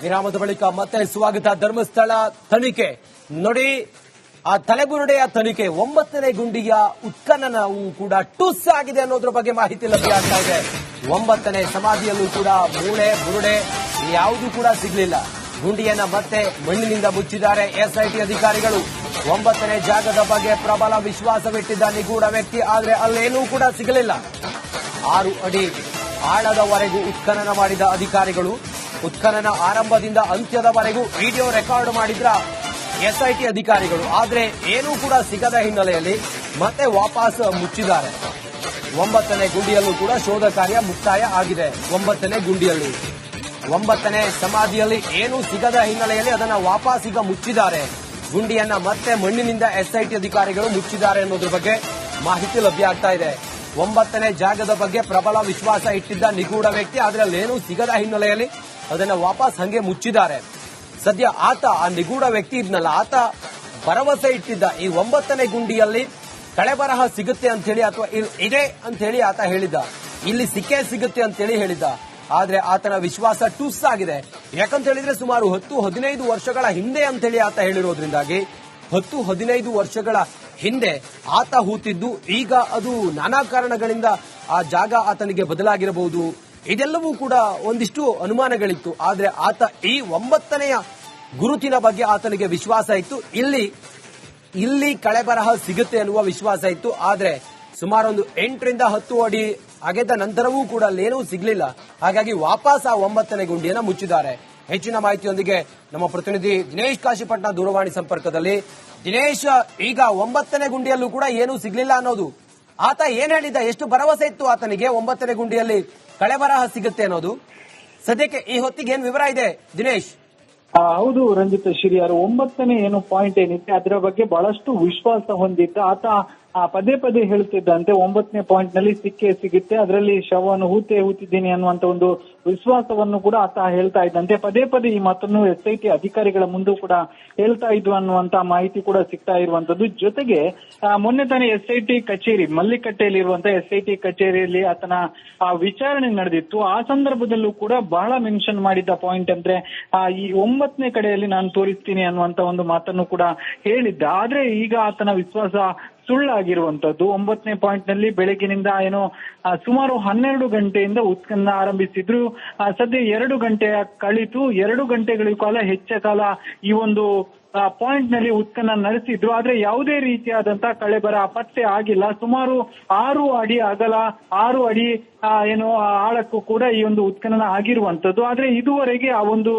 ವಿರಾಮದ ಬಳಿಕ ಮತ್ತೆ ಸ್ವಾಗತ. ಧರ್ಮಸ್ಥಳ ತನಿಖೆ ನೋಡಿ, ಆ ತಲೆಬುರುಡೆಯ ತನಿಖೆ 9ನೇ ಗುಂಡಿಯ ಉತ್ಖನನವು ಕೂಡ ಟುಸ್ ಆಗಿದೆ ಅನ್ನೋದ್ರ ಬಗ್ಗೆ ಮಾಹಿತಿ ಲಭ್ಯ ಆಗ್ತಾ ಇದೆ. 9ನೇ ಸಮಾಧಿಯಲ್ಲೂ ಕೂಡ ಮೂಳೆ ಬುರುಡೆ ಯಾವುದೂ ಕೂಡ ಸಿಗಲಿಲ್ಲ. ಗುಂಡಿಯನ್ನ ಮತ್ತೆ ಮಣ್ಣಿನಿಂದ ಮುಚ್ಚಿದ್ದಾರೆ ಎಸ್ಐಟಿ ಅಧಿಕಾರಿಗಳು. 9ನೇ ಜಾಗದ ಬಗ್ಗೆ ಪ್ರಬಲ ವಿಶ್ವಾಸವಿಟ್ಟಿದ್ದ ನಿಗೂಢ ವ್ಯಕ್ತಿ, ಆದರೆ ಅಲ್ಲೇನೂ ಕೂಡ ಸಿಗಲಿಲ್ಲ. 6 ಅಡಿ ಆಳದವರೆಗೂ ಉತ್ಖನನ ಮಾಡಿದ ಅಧಿಕಾರಿಗಳು. ಉತ್ಖನನ ಆರಂಭದಿಂದ ಅಂತ್ಯದವರೆಗೂ ವಿಡಿಯೋ ರೆಕಾರ್ಡ್ ಮಾಡಿದ್ರ ಎಸ್ಐಟಿ ಅಧಿಕಾರಿಗಳು. ಆದರೆ ಏನೂ ಕೂಡ ಸಿಗದ ಹಿನ್ನೆಲೆಯಲ್ಲಿ ಮತ್ತೆ ವಾಪಸ್ ಮುಚ್ಚಿದ್ದಾರೆ. 9ನೇ ಗುಂಡಿಯಲ್ಲೂ ಕೂಡ ಶೋಧ ಕಾರ್ಯ ಮುಕ್ತಾಯ ಆಗಿದೆ. 9ನೇ ಗುಂಡಿಯಲ್ಲಿ 9ನೇ ಸಮಾಧಿಯಲ್ಲಿ ಏನೂ ಸಿಗದ ಹಿನ್ನೆಲೆಯಲ್ಲಿ ಅದನ್ನ ವಾಪಸ್ ಈಗ ಮುಚ್ಚಿದ್ದಾರೆ. ಗುಂಡಿಯನ್ನ ಮತ್ತೆ ಮಣ್ಣಿನಿಂದ ಎಸ್ಐಟಿ ಅಧಿಕಾರಿಗಳು ಮುಚ್ಚಿದ್ದಾರೆ ಅನ್ನೋದ್ರ ಬಗ್ಗೆ ಮಾಹಿತಿ ಲಭ್ಯ ಆಗ್ತಾ ಇದೆ. 9ನೇ ಜಾಗದ ಬಗ್ಗೆ ಪ್ರಬಲ ವಿಶ್ವಾಸ ಇಟ್ಟಿದ್ದ ನಿಗೂಢ ವ್ಯಕ್ತಿ, ಆದರೆ ಅಲ್ಲೇನೂ ಸಿಗದ ಹಿನ್ನೆಲೆಯಲ್ಲಿ ಅದನ್ನ ವಾಪಸ್ ಹಂಗೆ ಮುಚ್ಚಿದ್ದಾರೆ. ಸದ್ಯ ಆತ, ಆ ನಿಗೂಢ ವ್ಯಕ್ತಿ ಇದ್ನಲ್ಲ, ಆತ ಭರವಸೆ ಇಟ್ಟಿದ್ದ ಈ 9ನೇ ಗುಂಡಿಯಲ್ಲಿ ಕಳೆಬರಹ ಸಿಗುತ್ತೆ ಅಂತ ಹೇಳಿ, ಅಥವಾ ಇದೆ ಅಂತ ಹೇಳಿ ಆತ ಹೇಳಿದ್ದ. ಇಲ್ಲಿ ಸಿಕ್ಕೇ ಸಿಗುತ್ತೆ ಅಂತ ಹೇಳಿ ಹೇಳಿದ್ದ. ಆದ್ರೆ ಆತನ ವಿಶ್ವಾಸ ಟುಸ್ ಆಗಿದೆ. ಯಾಕಂತ ಹೇಳಿದ್ರೆ ಸುಮಾರು 10-15 ವರ್ಷಗಳ ಹಿಂದೆ ಅಂತ ಹೇಳಿ ಆತ ಹೇಳಿರೋದ್ರಿಂದಾಗಿ 10-15 ವರ್ಷಗಳ ಹಿಂದೆ ಆತ ಹೂತಿದ್ದು, ಈಗ ಅದು ನಾನಾ ಕಾರಣಗಳಿಂದ ಆ ಜಾಗ ಆತನಿಗೆ ಬದಲಾಗಿರಬಹುದು. ಇದೆಲ್ಲವೂ ಕೂಡ ಒಂದಿಷ್ಟು ಅನುಮಾನಗಳಿತ್ತು. ಆದ್ರೆ ಆತ ಈ 9ನೆಯ ಗುರುತಿನ ಬಗ್ಗೆ ಆತನಿಗೆ ವಿಶ್ವಾಸ ಇತ್ತು. ಇಲ್ಲಿ ಕಳೆಬರಹ ಸಿಗುತ್ತೆ ಅನ್ನುವ ವಿಶ್ವಾಸ ಇತ್ತು. ಆದ್ರೆ ಸುಮಾರು ಒಂದು 8-10 ಅಡಿ ಅಗೆದ ನಂತರವೂ ಕೂಡ ಅಲ್ಲೇನೂ ಸಿಗಲಿಲ್ಲ. ಹಾಗಾಗಿ ವಾಪಸ್ ಆ 9ನೇ ಗುಂಡಿಯನ್ನ ಮುಚ್ಚಿದ್ದಾರೆ. ಹೆಚ್ಚಿನ ಮಾಹಿತಿಯೊಂದಿಗೆ ನಮ್ಮ ಪ್ರತಿನಿಧಿ ದಿನೇಶ್ ಕಾಶಿಪಟ್ನ ದೂರವಾಣಿ ಸಂಪರ್ಕದಲ್ಲಿ. ದಿನೇಶ್, ಈಗ 9ನೇ ಗುಂಡಿಯಲ್ಲೂ ಕೂಡ ಏನೂ ಸಿಗಲಿಲ್ಲ ಅನ್ನೋದು, ಆತ ಏನ್ ಹೇಳಿದ್ದ? ಎಷ್ಟು ಭರವಸೆ ಇತ್ತು ಆತನಿಗೆ 9ನೇ ಗುಂಡಿಯಲ್ಲಿ ಕಳೆಬರಹ ಸಿಗುತ್ತೆ ಅನ್ನೋದು? ಸದ್ಯಕ್ಕೆ ಈ ಹೊತ್ತಿಗೆ ಏನ್ ವಿವರ ಇದೆ ದಿನೇಶ್? ಹೌದು ರಂಜಿತ್ ಶಿರಿಯಾರು, 9ನೇ ಏನು ಪಾಯಿಂಟ್ ಏನಿದೆ ಅದರ ಬಗ್ಗೆ ಬಹಳಷ್ಟು ವಿಶ್ವಾಸ ಹೊಂದಿದ್ದ ಆತ ಪದೇ ಪದೇ ಹೇಳುತ್ತಿದ್ದಂತೆ 9ನೇ ಪಾಯಿಂಟ್ ನಲ್ಲಿ ಸಿಕ್ಕೇ ಸಿಗುತ್ತೆ, ಅದರಲ್ಲಿ ಶವವನ್ನು ಹೂತಿದ್ದೀನಿ ಅನ್ನುವಂತ ಒಂದು ವಿಶ್ವಾಸವನ್ನು ಕೂಡ ಆತ ಹೇಳ್ತಾ ಇದ್ದಂತೆ. ಪದೇ ಪದೇ ಈ ಮಾತನ್ನು ಎಸ್ಐಟಿ ಅಧಿಕಾರಿಗಳ ಮುಂದೂ ಕೂಡ ಹೇಳ್ತಾ ಇದ್ವು ಅನ್ನುವಂತ ಮಾಹಿತಿ ಕೂಡ ಸಿಗ್ತಾ ಇರುವಂತದ್ದು. ಜೊತೆಗೆ ಮೊನ್ನೆ ತಾನೇ ಎಸ್ಐಟಿ ಕಚೇರಿ ಮಲ್ಲಿಕಟ್ಟೆಯಲ್ಲಿರುವಂತಹ ಎಸ್ಐಟಿ ಕಚೇರಿಯಲ್ಲಿ ಆತನ ವಿಚಾರಣೆ ನಡೆದಿತ್ತು. ಆ ಸಂದರ್ಭದಲ್ಲೂ ಕೂಡ ಬಹಳ ಮೆನ್ಷನ್ ಮಾಡಿದ್ದ ಪಾಯಿಂಟ್ ಅಂದ್ರೆ ಈ 9ನೇ ಕಡೆಯಲ್ಲಿ ನಾನು ತೋರಿಸ್ತೀನಿ ಅನ್ನುವಂತ ಒಂದು ಮಾತನ್ನು ಕೂಡ ಹೇಳಿದ್ದ. ಆದ್ರೆ ಈಗ ಆತನ ವಿಶ್ವಾಸ ಸುಳ್ಳಾಗಿರುವಂತದ್ದು. 9ನೇ ಪಾಯಿಂಟ್ ನಲ್ಲಿ ಬೆಳಗಿನಿಂದ ಏನೋ ಸುಮಾರು 12 ಗಂಟೆಯಿಂದ ಉತ್ಖನನ ಆರಂಭಿಸಿದ್ರು. ಸದ್ಯ 2 ಗಂಟೆ ಕಳಿತು. 2 ಗಂಟೆಗಳ ಕಾಲ ಹೆಚ್ಚ ಕಾಲ ಈ ಒಂದು ಪಾಯಿಂಟ್ ನಲ್ಲಿ ಉತ್ಖನನ ನಡೆಸಿದ್ರು. ಆದ್ರೆ ಯಾವುದೇ ರೀತಿಯಾದಂತಹ ಕಳೆಬರಹ ಪತ್ತೆ ಆಗಿಲ್ಲ. ಸುಮಾರು 6 ಅಡಿ ಅಗಲ, 6 ಅಡಿ ಏನು ಆಳಕ್ಕೂ ಕೂಡ ಈ ಒಂದು ಉತ್ಖನನ ಆಗಿರುವಂತದ್ದು. ಆದ್ರೆ ಇದುವರೆಗೆ ಆ ಒಂದು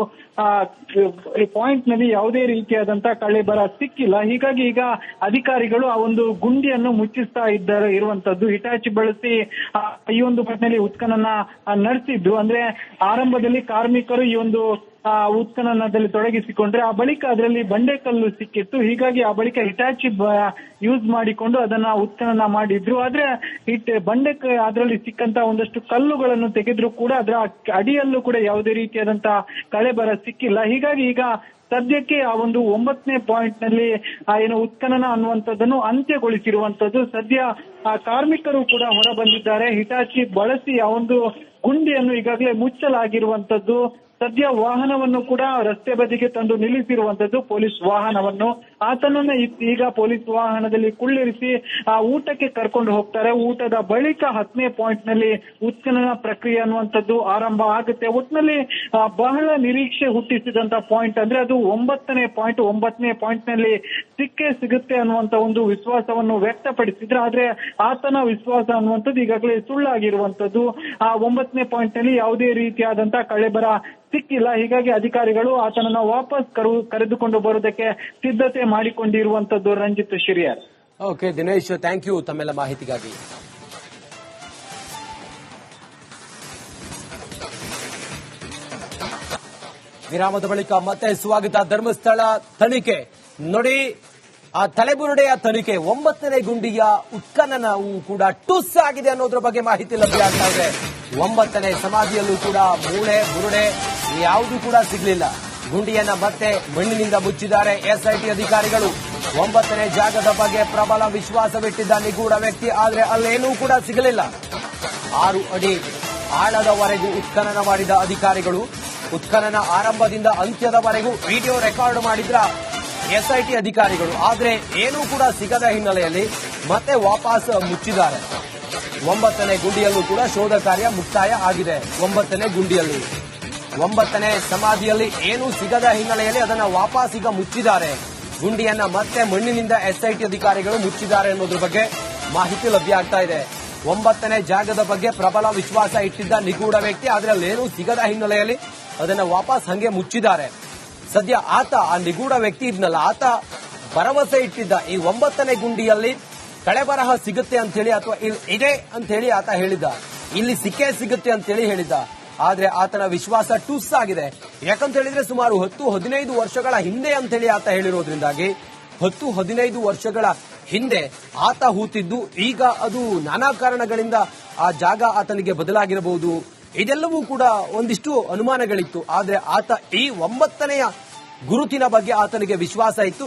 ಪಾಯಿಂಟ್ ನಲ್ಲಿ ಯಾವುದೇ ರೀತಿಯಾದಂತಹ ಕಳೆಬರಹ ಸಿಕ್ಕಿಲ್ಲ. ಹೀಗಾಗಿ ಈಗ ಅಧಿಕಾರಿಗಳು ಆ ಒಂದು ಗುಂಡಿಯನ್ನು ಮುಚ್ಚಿಸ್ತಾ ಇರುವಂತದ್ದು. ಹಿಟಾಚಿ ಬಳಸಿ ಈ ಒಂದು ನಲ್ಲಿ ಉತ್ಖನನ ನಡೆಸಿದ್ರು. ಅಂದ್ರೆ ಆರಂಭದಲ್ಲಿ ಕಾರ್ಮಿಕರು ಈ ಒಂದು ಉತ್ಖನನದಲ್ಲಿ ತೊಡಗಿಸಿಕೊಂಡ್ರೆ ಆ ಬಳಿಕ ಅದರಲ್ಲಿ ಬಂಡೆಕಲ್ಲು ಸಿಕ್ಕಿತ್ತು. ಹೀಗಾಗಿ ಆ ಬಳಿಕ ಹಿಟಾಚಿ ಯೂಸ್ ಮಾಡಿಕೊಂಡು ಅದನ್ನ ಉತ್ಖನನ ಮಾಡಿದ್ರು. ಆದ್ರೆ ಅದರಲ್ಲಿ ಸಿಕ್ಕಂತ ಒಂದಷ್ಟು ಕಲ್ಲುಗಳನ್ನು ತೆಗೆದ್ರು ಕೂಡ ಅದರ ಅಡಿಯಲ್ಲೂ ಕೂಡ ಯಾವುದೇ ರೀತಿಯಾದಂತಹ ಕಳೆಬರ ಸಿಕ್ಕಿಲ್ಲ. ಹೀಗಾಗಿ ಈಗ ಸದ್ಯಕ್ಕೆ ಆ ಒಂದು 9ನೇ ಪಾಯಿಂಟ್ ನಲ್ಲಿ ಏನು ಉತ್ಖನನ ಅನ್ನುವಂಥದ್ದನ್ನು ಅಂತ್ಯಗೊಳಿಸಿರುವಂತದ್ದು. ಸದ್ಯ ಕಾರ್ಮಿಕರು ಕೂಡ ಹೊರ ಬಂದಿದ್ದಾರೆ. ಹಿಟಾಚಿ ಬಳಸಿ ಆ ಒಂದು ಗುಂಡಿಯನ್ನು ಈಗಾಗಲೇ ಮುಚ್ಚಲಾಗಿರುವಂತದ್ದು. ಸದ್ಯ ವಾಹನವನ್ನು ಕೂಡ ರಸ್ತೆ ಬದಿಗೆ ತಂದು ನಿಲ್ಲಿಸಿರುವಂತದ್ದು, ಪೊಲೀಸ್ ವಾಹನವನ್ನು. ಆತನನ್ನ ಈಗ ಪೊಲೀಸ್ ವಾಹನದಲ್ಲಿ ಕುಳ್ಳಿರಿಸಿ ಊಟಕ್ಕೆ ಕರ್ಕೊಂಡು ಹೋಗ್ತಾರೆ. ಊಟದ ಬಳಿಕ 10ನೇ ಪಾಯಿಂಟ್ ನಲ್ಲಿ ಉತ್ಖನನ ಪ್ರಕ್ರಿಯೆ ಅನ್ನುವಂಥದ್ದು ಆರಂಭ ಆಗುತ್ತೆ. ಒಟ್ಟಿನಲ್ಲಿ ಬಹಳ ನಿರೀಕ್ಷೆ ಹುಟ್ಟಿಸಿದಂತ ಪಾಯಿಂಟ್ ಅಂದ್ರೆ ಅದು 9ನೇ ಪಾಯಿಂಟ್. 9ನೇ ಪಾಯಿಂಟ್ ನಲ್ಲಿ ಸಿಕ್ಕೇ ಸಿಗುತ್ತೆ ಅನ್ನುವಂತ ಒಂದು ವಿಶ್ವಾಸವನ್ನು ವ್ಯಕ್ತಪಡಿಸಿದ್ರೆ, ಆದ್ರೆ ಆತನ ವಿಶ್ವಾಸ ಅನ್ನುವಂಥದ್ದು ಈಗಾಗಲೇ ಸುಳ್ಳಾಗಿರುವಂತದ್ದು. ಆ 9ನೇ ಪಾಯಿಂಟ್ ನಲ್ಲಿ ಯಾವುದೇ ರೀತಿಯಾದಂತಹ ಕಳೆಬರ ಸಿಕ್ಕಿಲ್ಲ. ಹೀಗಾಗಿ ಅಧಿಕಾರಿಗಳು ಆತನನ್ನ ವಾಪಸ್ ಕರೆದುಕೊಂಡು ಬರುವುದಕ್ಕೆ ಸಿದ್ಧತೆ ಮಾಡಿಕೊಂಡಿರುವಂತದ್ದು. Ranjith Shiriyar. Okay Dinesh, thank you ತಮ್ಮೆಲ್ಲ ಮಾಹಿತಿಗಾಗಿ. ವಿರಾಮದ ಬಳಿಕ ಮತ್ತೆ ಸ್ವಾಗತ. ಧರ್ಮಸ್ಥಳ ತನಿಖೆ ನೋಡಿ, ಆ ತಲೆಬುರುಡೆಯ ತನಿಖೆ 9ನೇ ಗುಂಡಿಯ ಉತ್ಖನನವು ಕೂಡ ಟುಸ್ ಆಗಿದೆ ಅನ್ನೋದ್ರ ಬಗ್ಗೆ ಮಾಹಿತಿ ಲಭ್ಯ ಆಗ್ತಾ ಇದೆ. 9ನೇ ಸಮಾಧಿಯಲ್ಲೂ ಕೂಡ ಮೂಳೆ ಬುರುಡೆ ಯಾವುದೂ ಕೂಡ ಸಿಗಲಿಲ್ಲ. ಗುಂಡಿಯನ್ನ ಮತ್ತೆ ಮಣ್ಣಿನಿಂದ ಮುಚ್ಚಿದ್ದಾರೆ ಎಸ್ಐಟಿ ಅಧಿಕಾರಿಗಳು. 9ನೇ ಜಾಗದ ಬಗ್ಗೆ ಪ್ರಬಲ ವಿಶ್ವಾಸವಿಟ್ಟಿದ್ದ ನಿಗೂಢ ವ್ಯಕ್ತಿ, ಆದರೆ ಅಲ್ಲೇನೂ ಕೂಡ ಸಿಗಲಿಲ್ಲ. 6 ಅಡಿ ಆಳದವರೆಗೂ ಉತ್ಖನನ ಮಾಡಿದ ಅಧಿಕಾರಿಗಳು. ಉತ್ಖನನ ಆರಂಭದಿಂದ ಅಂತ್ಯದವರೆಗೂ ವಿಡಿಯೋ ರೆಕಾರ್ಡ್ ಮಾಡಿದ್ರ ಎಸ್ಐಟಿ ಅಧಿಕಾರಿಗಳು. ಆದ್ರೆ ಏನೂ ಕೂಡ ಸಿಗದ ಹಿನ್ನೆಲೆಯಲ್ಲಿ ಮತ್ತೆ ವಾಪಸ್ ಮುಚ್ಚಿದ್ದಾರೆ. 9ನೇ ಗುಂಡಿಯಲ್ಲೂ ಕೂಡ ಶೋಧ ಕಾರ್ಯ ಮುಕ್ತಾಯ ಆಗಿದೆ. 9ನೇ ಗುಂಡಿಯಲ್ಲಿ 9ನೇ ಸಮಾಧಿಯಲ್ಲಿ ಏನೂ ಸಿಗದ ಹಿನ್ನೆಲೆಯಲ್ಲಿ ಅದನ್ನ ವಾಪಸ್ ಈಗ ಮುಚ್ಚಿದ್ದಾರೆ. ಗುಂಡಿಯನ್ನ ಮತ್ತೆ ಮಣ್ಣಿನಿಂದ ಎಸ್ಐಟಿ ಅಧಿಕಾರಿಗಳು ಮುಚ್ಚಿದ್ದಾರೆ ಅನ್ನೋದ್ರ ಬಗ್ಗೆ ಮಾಹಿತಿ ಲಭ್ಯ ಆಗ್ತಾ ಇದೆ. 9ನೇ ಜಾಗದ ಬಗ್ಗೆ ಪ್ರಬಲ ವಿಶ್ವಾಸ ಇಟ್ಟಿದ್ದ ನಿಗೂಢ ವ್ಯಕ್ತಿ ಆದ್ರೆ ಅಲ್ಲೇನೂ ಸಿಗದ ಹಿನ್ನೆಲೆಯಲ್ಲಿ ಅದನ್ನ ವಾಪಸ್ ಹಂಗೆ ಮುಚ್ಚಿದ್ದಾರೆ. ಸದ್ಯ ಆತ ಆ ನಿಗೂಢ ವ್ಯಕ್ತಿ ಇದ್ನಲ್ಲ, ಆತ ಭರವಸೆ ಇಟ್ಟಿದ್ದ ಈ 9ನೇ ಗುಂಡಿಯಲ್ಲಿ ಕಳೆಬರಹ ಸಿಗುತ್ತೆ ಅಂತ ಹೇಳಿ ಅಥವಾ ಇದೆ ಅಂತ ಹೇಳಿ ಆತ ಹೇಳಿದ್ದ, ಇಲ್ಲಿ ಸಿಕ್ಕೇ ಸಿಗುತ್ತೆ ಅಂತ ಹೇಳಿ ಹೇಳಿದ್ದ. ಆದ್ರೆ ಆತನ ವಿಶ್ವಾಸ ಟುಸ್ ಆಗಿದೆ. ಯಾಕಂತ ಹೇಳಿದ್ರೆ ಸುಮಾರು 10-15 ವರ್ಷಗಳ ಹಿಂದೆ ಅಂತ ಹೇಳಿ ಆತ ಹೇಳಿರೋದ್ರಿಂದಾಗಿ 10-15 ವರ್ಷಗಳ ಹಿಂದೆ ಆತ ಹೂತಿದ್ದು ಈಗ ಅದು ನಾನಾ ಕಾರಣಗಳಿಂದ ಆ ಜಾಗ ಆತನಿಗೆ ಬದಲಾಗಿರಬಹುದು. ಇದೆಲ್ಲವೂ ಕೂಡ ಒಂದಿಷ್ಟು ಅನುಮಾನಗಳಿತ್ತು. ಆದ್ರೆ ಆತ ಈ 9ನೆಯ ಗುರುತಿನ ಬಗ್ಗೆ ಆತನಿಗೆ ವಿಶ್ವಾಸ ಇತ್ತು.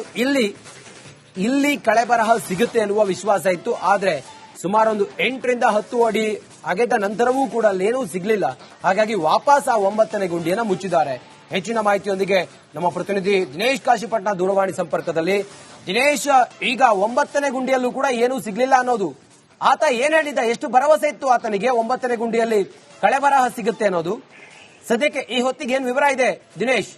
ಇಲ್ಲಿ ಕಳೆಬರಹ ಸಿಗುತ್ತೆ ಅನ್ನುವ ವಿಶ್ವಾಸ ಇತ್ತು. ಆದ್ರೆ ಸುಮಾರೊಂದು 8ರಿಂದ 10 ಅಡಿ ಅಗೆದ ನಂತರವೂ ಕೂಡ ಅಲ್ಲೇನೂ ಸಿಗ್ಲಿಲ್ಲ. ಹಾಗಾಗಿ ವಾಪಸ್ ಆ 9ನೇ ಗುಂಡಿಯನ್ನ ಮುಚ್ಚಿದ್ದಾರೆ. ಹೆಚ್ಚಿನ ಮಾಹಿತಿಯೊಂದಿಗೆ ನಮ್ಮ ಪ್ರತಿನಿಧಿ ದಿನೇಶ್ ಕಾಶಿಪಟ್ನ ದೂರವಾಣಿ ಸಂಪರ್ಕದಲ್ಲಿ. ದಿನೇಶ್, ಈಗ 9ನೇ ಗುಂಡಿಯಲ್ಲೂ ಕೂಡ ಏನೂ ಸಿಗ್ಲಿಲ್ಲ ಅನ್ನೋದು ಆತ ಏನ್ ಹೇಳಿದ್ದ? ಎಷ್ಟು ಭರವಸೆ ಇತ್ತು ಆತನಿಗೆ 9ನೇ ಗುಂಡಿಯಲ್ಲಿ ಕಳೆಬರಹ ಸಿಗುತ್ತೆ ಅನ್ನೋದು? ಸದ್ಯಕ್ಕೆ ಈ ಹೊತ್ತಿಗೆ ಏನ್ ವಿವರ ಇದೆ ದಿನೇಶ್?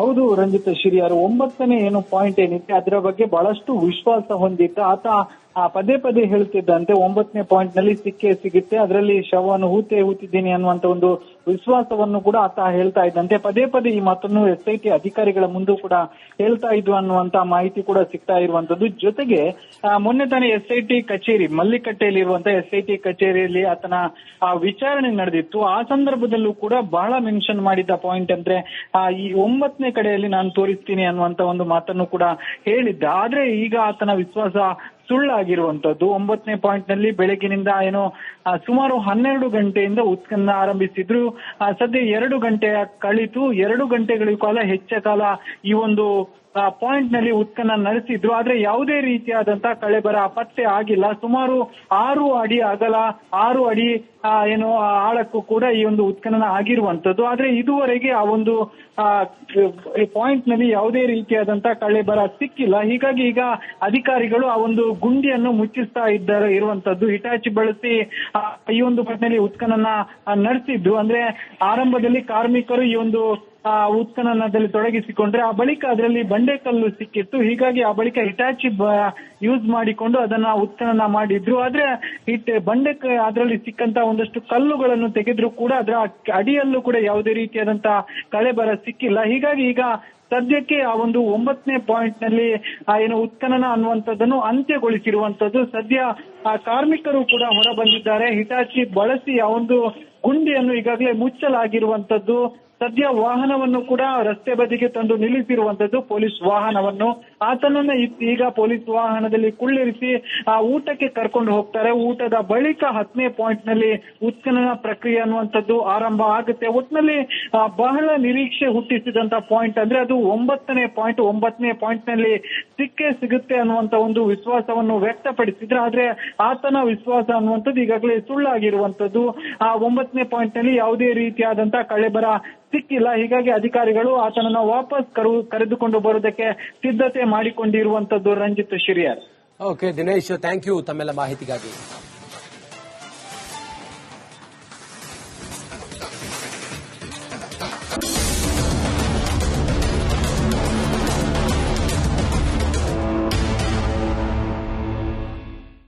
ಹೌದು ರಂಜಿತ್ ಶಿರಿಯಾರು, 9ನೇ ಏನು ಪಾಯಿಂಟ್ ಏನಿದೆ ಅದರ ಬಗ್ಗೆ ಬಹಳಷ್ಟು ವಿಶ್ವಾಸ ಹೊಂದಿದ್ದ ಆತ ಪದೇ ಪದೇ ಹೇಳ್ತಿದ್ದಂತೆ 9ನೇ ಪಾಯಿಂಟ್ ನಲ್ಲಿ ಸಿಕ್ಕೇ ಸಿಗುತ್ತೆ, ಅದರಲ್ಲಿ ಶವವನ್ನು ಹೂತಿದ್ದೀನಿ ಅನ್ನುವಂತ ಒಂದು ವಿಶ್ವಾಸವನ್ನು ಕೂಡ ಆತ ಹೇಳ್ತಾ ಇದ್ದಂತೆ. ಪದೇ ಪದೇ ಈ ಮಾತನ್ನು ಎಸ್ಐಟಿ ಅಧಿಕಾರಿಗಳ ಮುಂದೂ ಕೂಡ ಹೇಳ್ತಾ ಇದ್ವು ಅನ್ನುವಂತ ಮಾಹಿತಿ ಕೂಡ ಸಿಗ್ತಾ ಇರುವಂತದ್ದು. ಜೊತೆಗೆ ಮೊನ್ನೆ ತಾನೇ ಎಸ್ಐಟಿ ಕಚೇರಿ ಮಲ್ಲಿಕಟ್ಟೆಯಲ್ಲಿರುವಂತಹ ಎಸ್ಐಟಿ ಕಚೇರಿಯಲ್ಲಿ ಆತನ ವಿಚಾರಣೆ ನಡೆದಿತ್ತು. ಆ ಸಂದರ್ಭದಲ್ಲೂ ಕೂಡ ಬಹಳ ಮೆನ್ಷನ್ ಮಾಡಿದ್ದ ಪಾಯಿಂಟ್ ಅಂದ್ರೆ ಈ 9ನೇ ಕಡೆಯಲ್ಲಿ ನಾನು ತೋರಿಸ್ತೀನಿ ಅನ್ನುವಂತ ಒಂದು ಮಾತನ್ನು ಕೂಡ ಹೇಳಿದ್ದ. ಆದ್ರೆ ಈಗ ಆತನ ವಿಶ್ವಾಸ ಸುಳ್ಳಾಗಿರುವಂತದ್ದು. 9ನೇ ಪಾಯಿಂಟ್ ನಲ್ಲಿ ಬೆಳಗಿನಿಂದ ಏನೋ ಸುಮಾರು 12 ಗಂಟೆಯಿಂದ ಉತ್ಖನನ ಆರಂಭಿಸಿದ್ರು. ಸದ್ಯ 2 ಗಂಟೆ ಕಳಿತು. 2 ಗಂಟೆಗಳ ಕಾಲ ಹೆಚ್ಚ ಕಾಲ ಈ ಒಂದು ಪಾಯಿಂಟ್ ನಲ್ಲಿ ಉತ್ಖನನ ನಡೆಸಿದ್ರು. ಆದ್ರೆ ಯಾವುದೇ ರೀತಿಯಾದಂತಹ ಕಳೆಬರ ಪತ್ತೆ ಆಗಿಲ್ಲ. ಸುಮಾರು 6 ಅಡಿ ಅಗಲ 6 ಅಡಿ ಏನು ಆಳಕ್ಕೂ ಕೂಡ ಈ ಒಂದು ಉತ್ಖನನ ಆಗಿರುವಂತದ್ದು. ಆದ್ರೆ ಇದುವರೆಗೆ ಆ ಒಂದು ಪಾಯಿಂಟ್ ನಲ್ಲಿ ಯಾವುದೇ ರೀತಿಯಾದಂತಹ ಕಳೆಬರ ಸಿಕ್ಕಿಲ್ಲ. ಹೀಗಾಗಿ ಈಗ ಅಧಿಕಾರಿಗಳು ಆ ಒಂದು ಗುಂಡಿಯನ್ನು ಮುಚ್ಚಿಸ್ತಾ ಇರುವಂತದ್ದು. ಹಿಟಾಚಿ ಬಳಸಿ ಈ ಒಂದು ಪಟ್ಟಣದಲ್ಲಿ ಉತ್ಖನನ ನಡೆಸಿದ್ದು. ಅಂದ್ರೆ ಆರಂಭದಲ್ಲಿ ಕಾರ್ಮಿಕರು ಈ ಒಂದು ಉತ್ಖನನದಲ್ಲಿ ತೊಡಗಿಸಿಕೊಂಡ್ರೆ ಆ ಬಳಿಕ ಅದರಲ್ಲಿ ಬಂಡೆಕಲ್ಲು ಸಿಕ್ಕಿತ್ತು. ಹೀಗಾಗಿ ಆ ಬಳಿಕ ಹಿಟಾಚಿ ಯೂಸ್ ಮಾಡಿಕೊಂಡು ಅದನ್ನ ಉತ್ಖನನ ಮಾಡಿದ್ರು. ಆದ್ರೆ ಬಂಡೆ ಅದರಲ್ಲಿ ಸಿಕ್ಕಂತ ಒಂದಷ್ಟು ಕಲ್ಲುಗಳನ್ನು ತೆಗೆದ್ರು ಕೂಡ ಅದರ ಅಡಿಯಲ್ಲೂ ಕೂಡ ಯಾವುದೇ ರೀತಿಯಾದಂತಹ ಕಳೆಬರ ಸಿಕ್ಕಿಲ್ಲ. ಹೀಗಾಗಿ ಈಗ ಸದ್ಯಕ್ಕೆ ಆ ಒಂದು 9ನೇ ಪಾಯಿಂಟ್ ನಲ್ಲಿ ಏನು ಉತ್ಖನನ ಅನ್ನುವಂಥದ್ದನ್ನು ಅಂತ್ಯಗೊಳಿಸಿರುವಂತದ್ದು. ಸದ್ಯ ಕಾರ್ಮಿಕರು ಕೂಡ ಹೊರ ಬಂದಿದ್ದಾರೆ. ಹಿಟಾಚಿ ಬಳಸಿ ಆ ಒಂದು ಗುಂಡಿಯನ್ನು ಈಗಾಗಲೇ ಮುಚ್ಚಲಾಗಿರುವಂತದ್ದು. ಸದ್ಯ ವಾಹನವನ್ನು ಕೂಡ ರಸ್ತೆ ಬದಿಗೆ ತಂದು ನಿಲ್ಲಿಸಿರುವಂತದ್ದು, ಪೊಲೀಸ್ ವಾಹನವನ್ನು. ಆತನನ್ನ ಈಗ ಪೊಲೀಸ್ ವಾಹನದಲ್ಲಿ ಕುಳ್ಳಿರಿಸಿ ಊಟಕ್ಕೆ ಕರ್ಕೊಂಡು ಹೋಗ್ತಾರೆ. ಊಟದ ಬಳಿಕ 10ನೇ ಪಾಯಿಂಟ್ ನಲ್ಲಿ ಉತ್ಖನನ ಪ್ರಕ್ರಿಯೆ ಅನ್ನುವಂಥದ್ದು ಆರಂಭ ಆಗುತ್ತೆ. ಒಟ್ಟಿನಲ್ಲಿ ಬಹಳ ನಿರೀಕ್ಷೆ ಹುಟ್ಟಿಸಿದಂತ ಪಾಯಿಂಟ್ ಅಂದ್ರೆ ಅದು 9ನೇ ಪಾಯಿಂಟ್. 9ನೇ ಪಾಯಿಂಟ್ ನಲ್ಲಿ ಸಿಕ್ಕೇ ಸಿಗುತ್ತೆ ಅನ್ನುವಂತ ಒಂದು ವಿಶ್ವಾಸವನ್ನು ವ್ಯಕ್ತಪಡಿಸಿದ್ರೆ, ಆದ್ರೆ ಆತನ ವಿಶ್ವಾಸ ಅನ್ನುವಂಥದ್ದು ಈಗಾಗಲೇ ಸುಳ್ಳಾಗಿರುವಂತದ್ದು. ಆ 9ನೇ ಪಾಯಿಂಟ್ ನಲ್ಲಿ ಯಾವುದೇ ರೀತಿಯಾದಂತಹ ಕಳೆಬರ ಸಿಕ್ಕಿಲ್ಲ. ಹೀಗಾಗಿ ಅಧಿಕಾರಿಗಳು ಆತನನ್ನ ವಾಪಸ್ ಕರೆದುಕೊಂಡು ಬರುವುದಕ್ಕೆ ಸಿದ್ಧತೆ ಮಾಡಿಕೊಂಡಿರುವಂತದ್ದು Ranjith Shiriyar. Okay Dinesh, thank you ತಮ್ಮೆಲ್ಲ ಮಾಹಿತಿಗಾಗಿ.